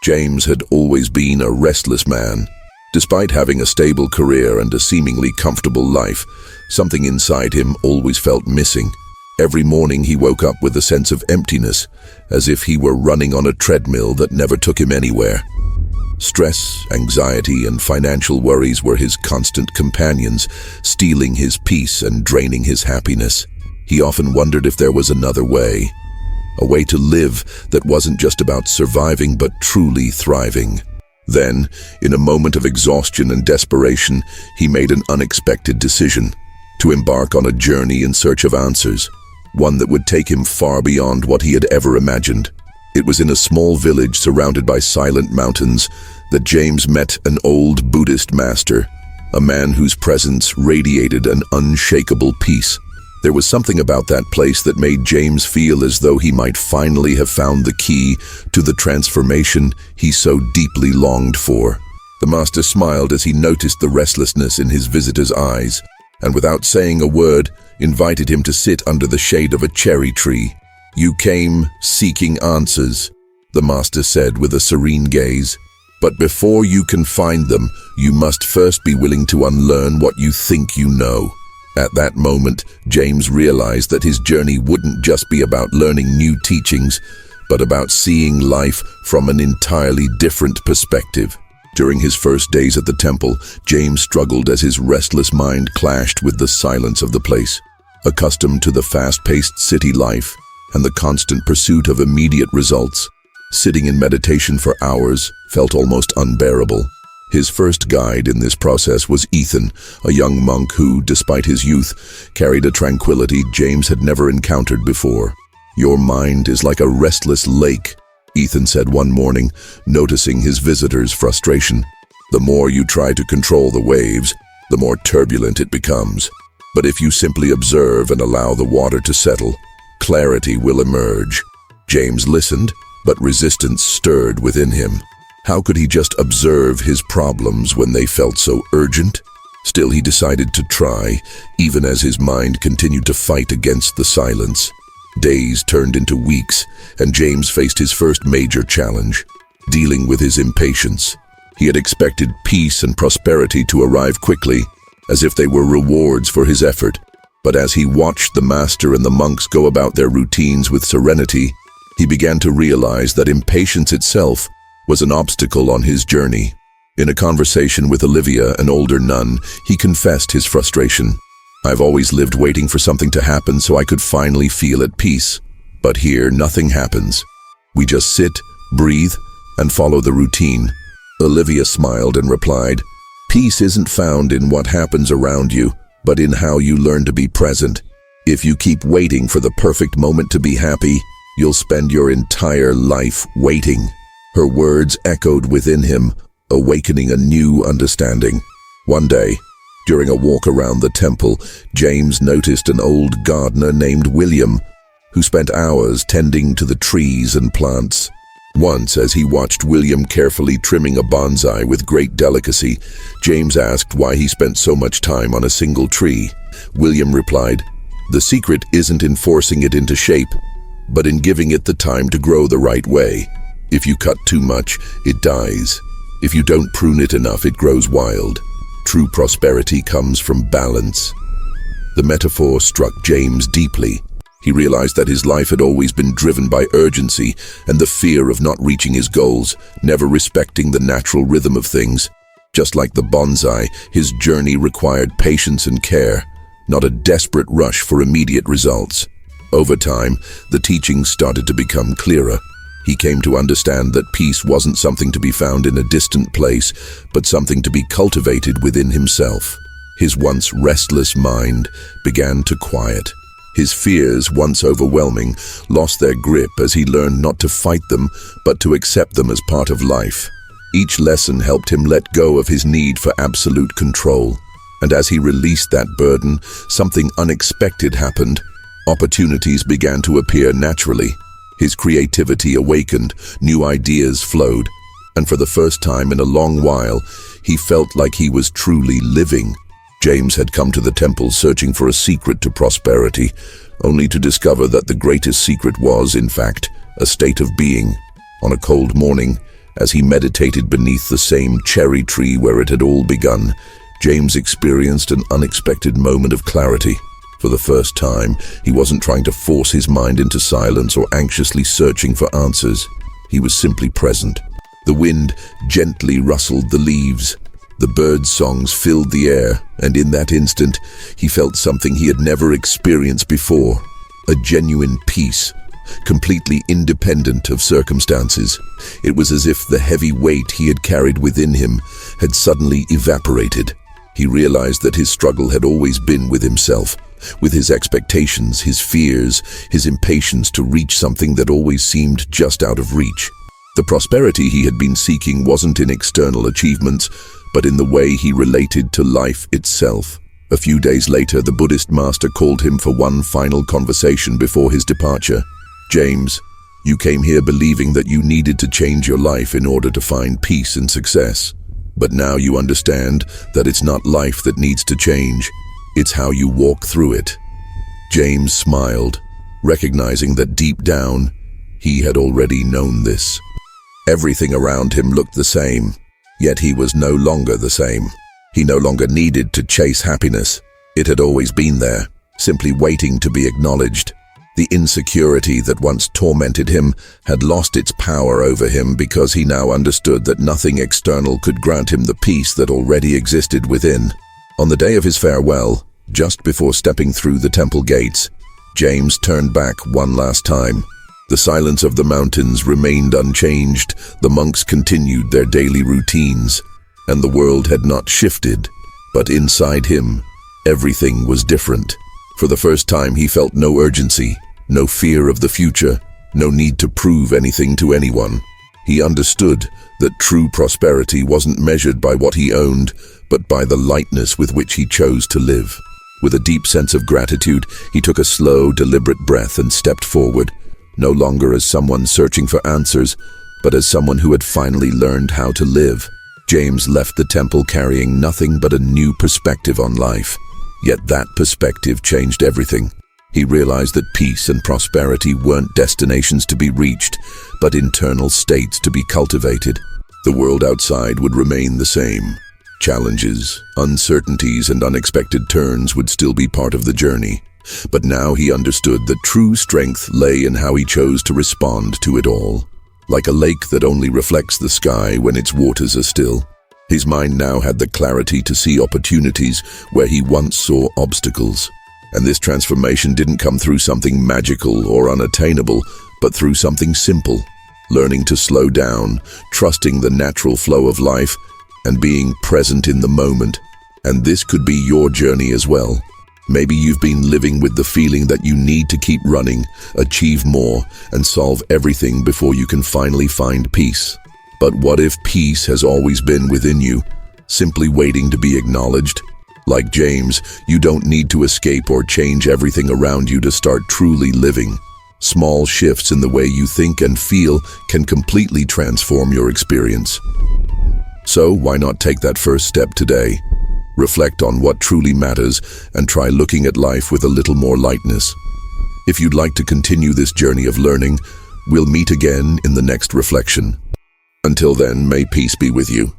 James had always been a restless man. Despite having a stable career and a seemingly comfortable life, something inside him always felt missing. Every morning he woke up with a sense of emptiness, as if he were running on a treadmill that never took him anywhere. Stress, anxiety, and financial worries were his constant companions, stealing his peace and draining his happiness. He often wondered if there was another way. A way to live that wasn't just about surviving but truly thriving. Then, in a moment of exhaustion and desperation, he made an unexpected decision: to embark on a journey in search of answers, one that would take him far beyond what he had ever imagined. It was in a small village surrounded by silent mountains that James met an old Buddhist master, a man whose presence radiated an unshakable peace. There was something about that place that made James feel as though he might finally have found the key to the transformation he so deeply longed for. The master smiled as he noticed the restlessness in his visitor's eyes, and without saying a word, invited him to sit under the shade of a cherry tree. "You came seeking answers," the master said with a serene gaze. "But before you can find them, you must first be willing to unlearn what you think you know." At that moment, James realized that his journey wouldn't just be about learning new teachings, but about seeing life from an entirely different perspective. During his first days at the temple, James struggled as his restless mind clashed with the silence of the place. Accustomed to the fast-paced city life and the constant pursuit of immediate results, sitting in meditation for hours felt almost unbearable. His first guide in this process was Ethan, a young monk who, despite his youth, carried a tranquility James had never encountered before. "Your mind is like a restless lake," Ethan said one morning, noticing his visitor's frustration. "The more you try to control the waves, the more turbulent it becomes. But if you simply observe and allow the water to settle, clarity will emerge." James listened, but resistance stirred within him. How could he just observe his problems when they felt so urgent? Still, he decided to try, even as his mind continued to fight against the silence. Days turned into weeks, and James faced his first major challenge: dealing with his impatience. He had expected peace and prosperity to arrive quickly, as if they were rewards for his effort. But as he watched the master and the monks go about their routines with serenity, he began to realize that impatience itself was an obstacle on his journey. In a conversation with Olivia, an older nun, he confessed his frustration. "I've always lived waiting for something to happen so I could finally feel at peace. But here, nothing happens. We just sit, breathe, and follow the routine." Olivia smiled and replied, "Peace isn't found in what happens around you, but in how you learn to be present. If you keep waiting for the perfect moment to be happy, you'll spend your entire life waiting." Her words echoed within him, awakening a new understanding. One day, during a walk around the temple, James noticed an old gardener named William, who spent hours tending to the trees and plants. Once, as he watched William carefully trimming a bonsai with great delicacy, James asked why he spent so much time on a single tree. William replied, "The secret isn't in forcing it into shape, but in giving it the time to grow the right way. If you cut too much, it dies. If you don't prune it enough, it grows wild. True prosperity comes from balance." The metaphor struck James deeply. He realized that his life had always been driven by urgency and the fear of not reaching his goals, never respecting the natural rhythm of things. Just like the bonsai, his journey required patience and care, not a desperate rush for immediate results. Over time, the teachings started to become clearer. He came to understand that peace wasn't something to be found in a distant place, but something to be cultivated within himself. His once restless mind began to quiet. His fears, once overwhelming, lost their grip as he learned not to fight them, but to accept them as part of life. Each lesson helped him let go of his need for absolute control. And as he released that burden, something unexpected happened. Opportunities began to appear naturally. His creativity awakened, new ideas flowed, and for the first time in a long while, he felt like he was truly living. James had come to the temple searching for a secret to prosperity, only to discover that the greatest secret was, in fact, a state of being. On a cold morning, As he meditated beneath the same cherry tree where it had all begun, James experienced an unexpected moment of clarity. For the first time, he wasn't trying to force his mind into silence or anxiously searching for answers. He was simply present. The wind gently rustled the leaves. The birds' songs filled the air, and in that instant, he felt something he had never experienced before. A genuine peace, completely independent of circumstances. It was as if the heavy weight he had carried within him had suddenly evaporated. He realized that his struggle had always been with himself, with his expectations, his fears, his impatience to reach something that always seemed just out of reach. The prosperity he had been seeking wasn't in external achievements, but in the way he related to life itself. A few days later, the Buddhist master called him for one final conversation before his departure. "James, you came here believing that you needed to change your life in order to find peace and success. But now you understand that it's not life that needs to change, it's how you walk through it." James smiled, recognizing that deep down, he had already known this. Everything around him looked the same, yet he was no longer the same. He no longer needed to chase happiness. It had always been there, simply waiting to be acknowledged. The insecurity that once tormented him had lost its power over him because he now understood that nothing external could grant him the peace that already existed within. On the day of his farewell, just before stepping through the temple gates, James turned back one last time. The silence of the mountains remained unchanged, the monks continued their daily routines, and the world had not shifted. But inside him, everything was different. For the first time, he felt no urgency, no fear of the future, no need to prove anything to anyone. He understood that true prosperity wasn't measured by what he owned, but by the lightness with which he chose to live. With a deep sense of gratitude, he took a slow, deliberate breath and stepped forward, no longer as someone searching for answers, but as someone who had finally learned how to live. James left the temple carrying nothing but a new perspective on life. Yet that perspective changed everything. He realized that peace and prosperity weren't destinations to be reached, but internal states to be cultivated. The world outside would remain the same. Challenges, uncertainties, and unexpected turns would still be part of the journey. But now he understood that true strength lay in how he chose to respond to it all. Like a lake that only reflects the sky when its waters are still. His mind now had the clarity to see opportunities where he once saw obstacles. And this transformation didn't come through something magical or unattainable, but through something simple. Learning to slow down, trusting the natural flow of life, and being present in the moment. And this could be your journey as well. Maybe you've been living with the feeling that you need to keep running, achieve more, and solve everything before you can finally find peace. But what if peace has always been within you, simply waiting to be acknowledged? Like James, you don't need to escape or change everything around you to start truly living. Small shifts in the way you think and feel can completely transform your experience. So why not take that first step today? Reflect on what truly matters and try looking at life with a little more lightness. If you'd like to continue this journey of learning, we'll meet again in the next reflection. Until then, may peace be with you.